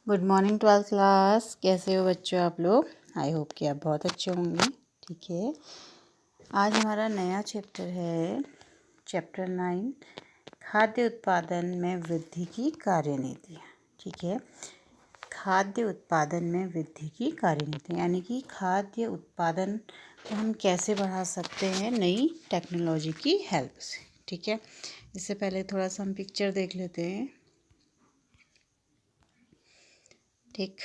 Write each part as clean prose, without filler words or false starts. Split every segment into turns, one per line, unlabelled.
Good morning 12th class. कैसे हो बच्चों आप लोग? आई होप कि आप बहुत अच्छे होंगे। ठीक है, आज हमारा नया चैप्टर है चैप्टर 9, खाद्य उत्पादन में वृद्धि की कार्यनीतियाँ। ठीक है, खाद्य उत्पादन में वृद्धि की कार्यनीति यानी कि खाद्य उत्पादन को हम कैसे बढ़ा सकते हैं नई टेक्नोलॉजी की हेल्प से। ठीक है, इससे पहले थोड़ा सा हम पिक्चर देख लेते हैं। ठीक,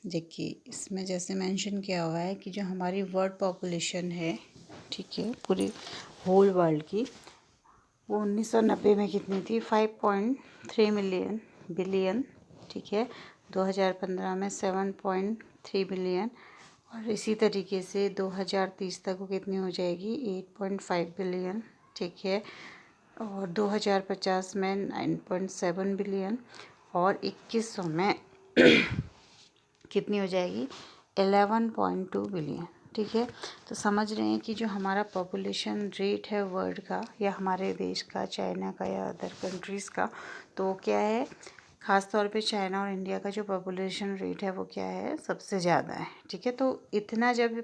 देखिए इसमें जैसे मेंशन किया हुआ है कि जो हमारी वर्ल्ड पॉपुलेशन है, ठीक है, पूरी होल वर्ल्ड की, वो 1990 में कितनी थी? 5.3 बिलियन। ठीक है, 2015 में 7.3 बिलियन, और इसी तरीके से 2030 तक वो कितनी हो जाएगी? 8.5 बिलियन। ठीक है, और 2050 में 9.7 बिलियन, और 2100 में कितनी हो जाएगी? 11.2 बिलियन। ठीक है, तो समझ रहे हैं कि जो हमारा पॉपुलेशन रेट है वर्ल्ड का, या हमारे देश का, चाइना का या अदर कंट्रीज़ का, तो वो क्या है? ख़ास तौर पे चाइना और इंडिया का जो पॉपुलेशन रेट है वो क्या है? सबसे ज़्यादा है। ठीक है, तो इतना जब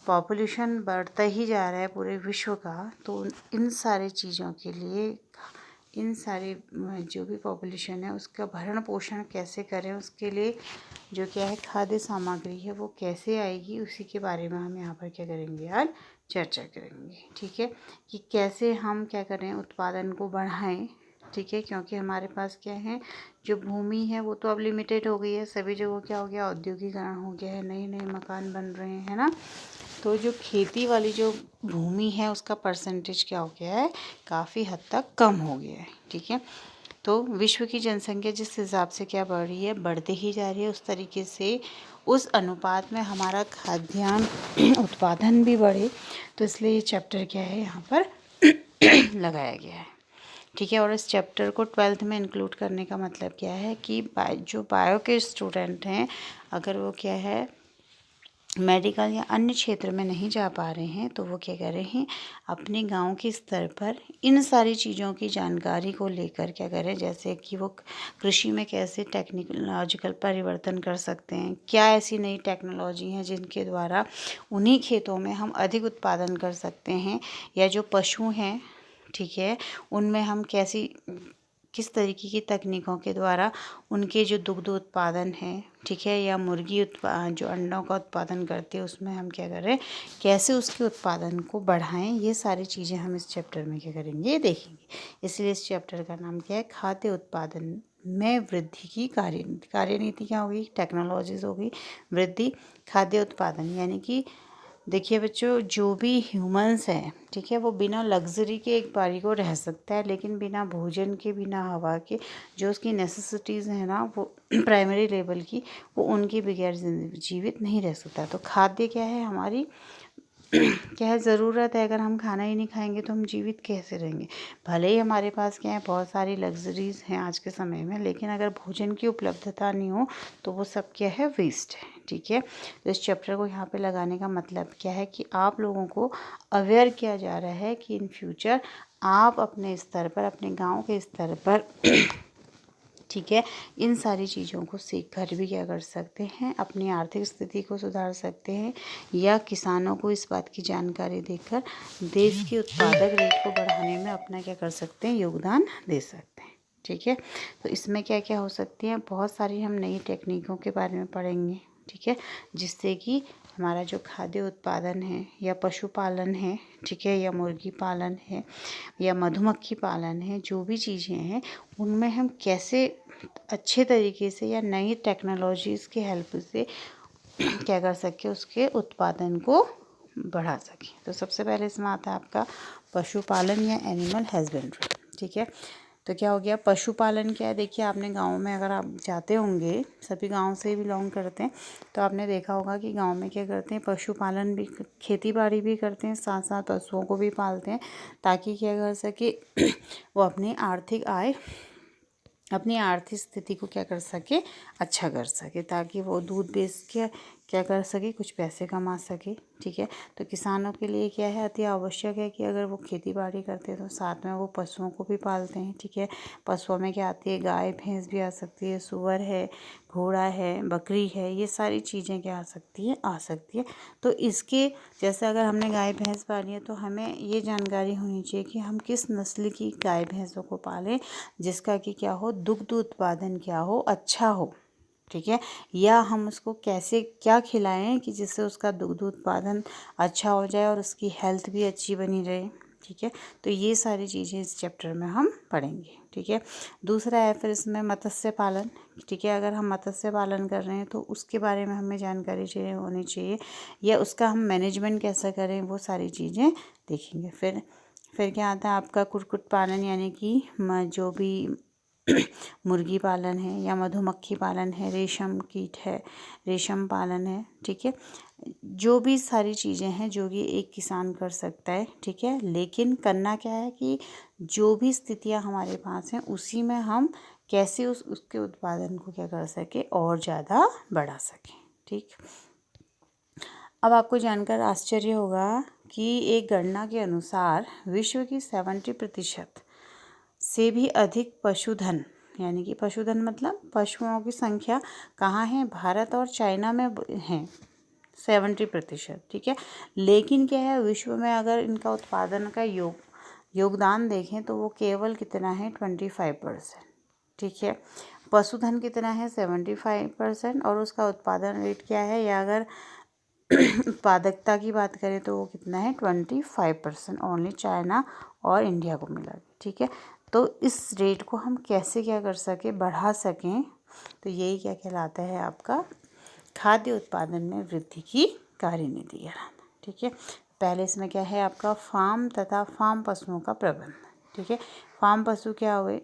पॉपुलेशन बढ़ता ही जा रहा है पूरे विश्व का, तो इन सारी चीज़ों के लिए, इन सारी जो भी पॉपुलेशन है उसका भरण पोषण कैसे करें, उसके लिए जो क्या है खाद्य सामग्री है वो कैसे आएगी, उसी के बारे में हम यहाँ पर क्या करेंगे? आज चर्चा करेंगे। ठीक है, कि कैसे हम क्या करें, उत्पादन को बढ़ाएं। ठीक है, क्योंकि हमारे पास क्या है, जो भूमि है वो तो अब लिमिटेड हो गई है। सभी जगह क्या हो गया? औद्योगिकरण हो गया है, नए नए मकान बन रहे हैं ना, तो जो खेती वाली जो भूमि है उसका परसेंटेज क्या हो गया है? काफ़ी हद तक कम हो गया है। ठीक है, तो विश्व की जनसंख्या जिस हिसाब से क्या बढ़ रही है, बढ़ते ही जा रही है, उस तरीके से उस अनुपात में हमारा खाद्यान्न उत्पादन भी बढ़े। तो इसलिए ये चैप्टर क्या है यहाँ पर लगाया गया है। ठीक है, और इस चैप्टर को 12th में इंक्लूड करने का मतलब क्या है कि जो बायो के स्टूडेंट हैं, अगर वो क्या है मेडिकल या अन्य क्षेत्र में नहीं जा पा रहे हैं, तो वो क्या कर रहे हैं, अपने गांव के स्तर पर इन सारी चीज़ों की जानकारी को लेकर क्या करें, जैसे कि वो कृषि में कैसे टेक्नोलॉजिकल परिवर्तन कर सकते हैं, क्या ऐसी नई टेक्नोलॉजी हैं जिनके द्वारा उन्हीं खेतों में हम अधिक उत्पादन कर सकते हैं, या जो पशु हैं, ठीक है, उनमें हम किस तरीके की तकनीकों के द्वारा उनके जो दुग्ध उत्पादन है, ठीक है, या मुर्गी जो अंडों का उत्पादन करती है, उसमें हम क्या करें, कैसे उसके उत्पादन को बढ़ाएं, ये सारी चीज़ें हम इस चैप्टर में क्या करेंगे, देखेंगे। इसलिए इस चैप्टर का नाम क्या है? खाद्य उत्पादन में वृद्धि की कार्यनीति। कार्यनीति क्या होगी? टेक्नोलॉजीज होगी। वृद्धि खाद्य उत्पादन यानी कि देखिए बच्चों, जो भी ह्यूमंस हैं, ठीक है, वो बिना लग्जरी के एक बारी को रह सकता है, लेकिन बिना भोजन के, बिना हवा के, जो उसकी नेसेसिटीज़ हैं ना, वो प्राइमरी लेवल की, वो उनके बगैर जीवित नहीं रह सकता। तो खाद्य क्या है? हमारी क्या है? ज़रूरत है। अगर हम खाना ही नहीं खाएंगे तो हम जीवित कैसे रहेंगे? भले ही हमारे पास क्या है, बहुत सारी लग्जरीज़ हैं आज के समय में, लेकिन अगर भोजन की उपलब्धता नहीं हो तो वो सब क्या है? वेस्ट है। ठीक है, तो इस चैप्टर को यहाँ पे लगाने का मतलब क्या है कि आप लोगों को अवेयर किया जा रहा है कि इन फ्यूचर आप अपने स्तर पर, अपने गाँव के स्तर पर ठीक है, इन सारी चीज़ों को सीख कर भी क्या कर सकते हैं, अपनी आर्थिक स्थिति को सुधार सकते हैं, या किसानों को इस बात की जानकारी देकर देश की उत्पादक रेट को बढ़ाने में अपना क्या कर सकते हैं? योगदान दे सकते हैं। ठीक है, तो इसमें क्या क्या हो सकती है? बहुत सारी हम नई टेक्निकों के बारे में पढ़ेंगे। ठीक है, जिससे कि हमारा जो खाद्य उत्पादन है, या पशुपालन है, ठीक है, या मुर्गी पालन है, या मधुमक्खी पालन है, जो भी चीज़ें हैं उनमें हम कैसे अच्छे तरीके से या नई टेक्नोलॉजीज़ की हेल्प से क्या कर सकें, उसके उत्पादन को बढ़ा सकें। तो सबसे पहले इसमें आता है आपका पशुपालन या एनिमल हस्बेंड्री। ठीक है, तो क्या हो गया? पशुपालन क्या है? देखिए, आपने गांव में अगर आप जाते होंगे, सभी गांव से बिलोंग करते हैं, तो आपने देखा होगा कि गांव में क्या करते हैं, पशुपालन भी, खेती बाड़ी भी करते हैं, साथ साथ पशुओं को भी पालते हैं, ताकि क्या कर सके वो अपनी आर्थिक स्थिति को क्या कर सके? अच्छा कर सके, ताकि वो दूध बेच के क्या कर सके, कुछ पैसे कमा सके। ठीक है, तो किसानों के लिए क्या है, अति आवश्यक है कि अगर वो खेती बाड़ी करते हैं तो साथ में वो पशुओं को भी पालते हैं। ठीक है, पशुओं में क्या आती है, गाय भैंस भी आ सकती है, सूअर है, घोड़ा है, बकरी है, ये सारी चीज़ें क्या आ सकती है। तो इसके जैसे अगर हमने गाय भैंस पाली है तो हमें ये जानकारी होनी चाहिए कि हम किस नस्ल की गाय भैंसों को पालें, जिसका कि क्या हो, दुग्ध उत्पादन क्या हो, अच्छा हो। ठीक है, या हम उसको कैसे क्या खिलाएं कि जिससे उसका दुग्ध उत्पादन अच्छा हो जाए और उसकी हेल्थ भी अच्छी बनी रहे। ठीक है, तो ये सारी चीज़ें इस चैप्टर में हम पढ़ेंगे। ठीक है, दूसरा है फिर इसमें मत्स्य पालन। ठीक है, अगर हम मत्स्य पालन कर रहे हैं तो उसके बारे में हमें जानकारी चाहिए होनी चाहिए, या उसका हम मैनेजमेंट कैसा करें, वो सारी चीज़ें देखेंगे। फिर क्या आता है आपका कुक्कुट पालन, यानी कि जो भी मुर्गी पालन है या मधुमक्खी पालन है, रेशम कीट है, रेशम पालन है। ठीक है, जो भी सारी चीज़ें हैं जो कि एक किसान कर सकता है। ठीक है, लेकिन करना क्या है कि जो भी स्थितियां हमारे पास हैं उसी में हम कैसे उसके उत्पादन को क्या कर सके और ज़्यादा बढ़ा सकें। ठीक, अब आपको जानकर आश्चर्य होगा कि एक गणना के अनुसार विश्व की 70% से भी अधिक पशुधन, यानी कि पशुधन मतलब पशुओं की संख्या कहाँ है, भारत और चाइना में है 70%। ठीक है, लेकिन क्या है, विश्व में अगर इनका उत्पादन का योगदान देखें तो वो केवल कितना है, 25%। ठीक है, पशुधन कितना है, 75%, और उसका उत्पादन रेट क्या है, या अगर उत्पादकता की बात करें तो वो कितना है, 25% ओनली चाइना और इंडिया को मिला। ठीक है, तो इस रेट को हम कैसे क्या कर सकें, बढ़ा सकें, तो यही क्या कहलाता है आपका खाद्य उत्पादन में वृद्धि की कार्यनीति कहलाता है। ठीक है, पहले इसमें क्या है आपका फार्म तथा फार्म पशुओं का प्रबंधन। ठीक है, फार्म पशु क्या हुए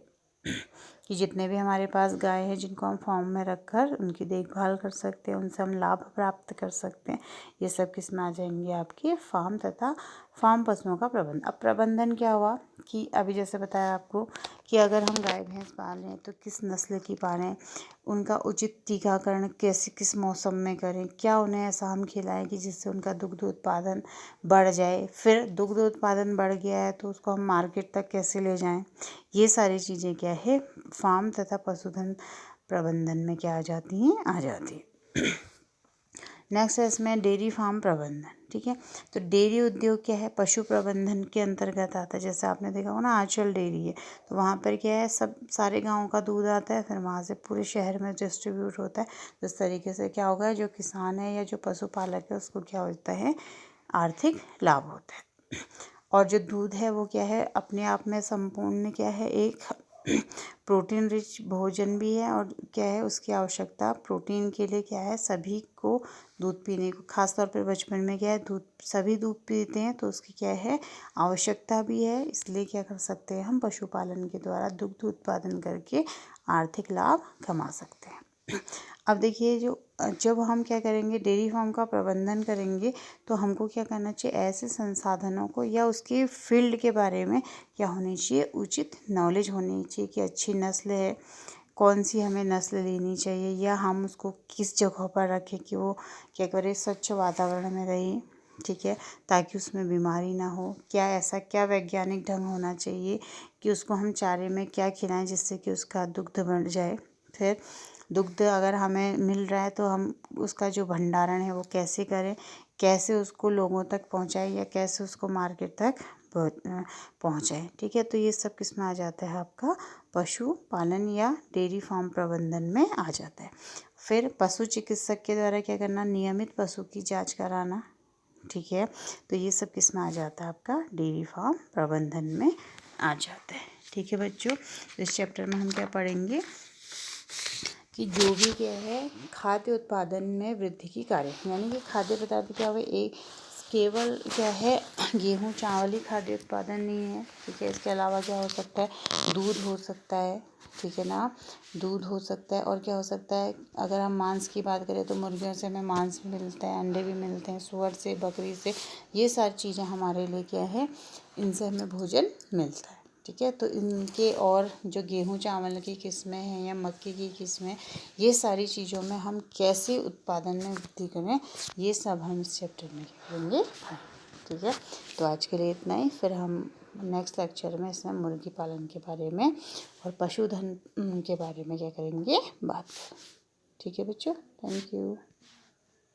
कि जितने भी हमारे पास गाय हैं जिनको हम फार्म में रखकर उनकी देखभाल कर सकते हैं, उनसे हम लाभ प्राप्त कर सकते हैं, ये सब किस में आ जाएंगे, आपके फार्म तथा फार्म पशुओं का प्रबंधन। अब प्रबंधन क्या हुआ कि अभी जैसे बताया आपको कि अगर हम गाय भैंस पालें तो किस नस्ल की पालें, उनका उचित टीकाकरण कैसे किस मौसम में करें, क्या उन्हें ऐसा हम खिलाएं कि जिससे उनका दुग्ध उत्पादन बढ़ जाए, फिर दुग्ध उत्पादन बढ़ गया है तो उसको हम मार्केट तक कैसे ले जाएं, ये सारी चीज़ें क्या है फार्म तथा पशुधन प्रबंधन में क्या आ जाती हैं। नेक्स्ट है इसमें डेयरी फार्म प्रबंधन। ठीक है, तो डेयरी उद्योग क्या है, पशु प्रबंधन के अंतर्गत आता है। जैसे आपने देखा हो ना, आंचल डेयरी है, तो वहाँ पर क्या है, सब सारे गाँव का दूध आता है, फिर वहाँ से पूरे शहर में डिस्ट्रीब्यूट होता है। इस तरीके से क्या होगा, जो किसान है या जो पशुपालक है उसको क्या होता है, आर्थिक लाभ होता है। और जो दूध है वो क्या है, अपने आप में संपूर्ण क्या है, एक प्रोटीन रिच भोजन भी है, और क्या है उसकी आवश्यकता प्रोटीन के लिए क्या है, सभी को दूध पीने को, खासतौर पर बचपन में क्या है दूध सभी दूध पीते हैं तो उसकी क्या है आवश्यकता भी है, इसलिए क्या कर सकते हैं हम पशुपालन के द्वारा दुग्ध उत्पादन करके आर्थिक लाभ कमा सकते हैं। अब देखिए जब हम क्या करेंगे, डेयरी फार्म का प्रबंधन करेंगे तो हमको क्या करना चाहिए, ऐसे संसाधनों को या उसके फील्ड के बारे में क्या होनी चाहिए, उचित नॉलेज होनी चाहिए कि अच्छी नस्ल है, कौन सी हमें नस्ल लेनी चाहिए, या हम उसको किस जगह पर रखें कि वो क्या करे, स्वच्छ वातावरण में रहे। ठीक है, ताकि उसमें बीमारी ना हो, क्या ऐसा क्या वैज्ञानिक ढंग होना चाहिए कि उसको हम चारे में क्या खिलाएं जिससे कि उसका दुग्ध बढ़ जाए। फिर दुग्ध अगर हमें मिल रहा है तो हम उसका जो भंडारण है वो कैसे करें, कैसे उसको लोगों तक पहुंचाएं, या कैसे उसको मार्केट तक पहुंचाएं। ठीक है, तो ये सब किस में आ जाता है, आपका पशु पालन या डेयरी फार्म प्रबंधन में आ जाता है। फिर पशु चिकित्सक के द्वारा क्या करना, नियमित पशु की जांच कराना। ठीक है, तो ये सब किस में आ जाता है, आपका डेयरी फार्म प्रबंधन में आ जाता है। ठीक है बच्चों, इस चैप्टर में हम क्या पढ़ेंगे कि जो भी क्या है खाद्य उत्पादन में वृद्धि की कार्य, यानी कि खाद्य पदार्थ क्या हुए, एक केवल क्या है गेहूँ चावल ही खाद्य उत्पादन नहीं है। ठीक है, इसके अलावा क्या हो सकता है, दूध हो सकता है। ठीक है ना, दूध हो सकता है, और क्या हो सकता है, अगर हम मांस की बात करें तो मुर्गियों से हमें मांस भी मिलता है, अंडे भी मिलते हैं, सूअर से, बकरी से, ये सारी चीज़ें हमारे लिए क्या है, इनसे हमें भोजन मिलता है। ठीक है। तो इनके और जो गेहूँ चावल की किस्में हैं या मक्के की किस्में, ये सारी चीज़ों में हम कैसे उत्पादन में वृद्धि करें, ये सब हम इस चैप्टर में करेंगे। ठीक है, तो आज के लिए इतना ही। फिर हम नेक्स्ट लेक्चर में इसमें मुर्गी पालन के बारे में और पशुधन के बारे में क्या करेंगे, बात। ठीक है बच्चों, थैंक यू।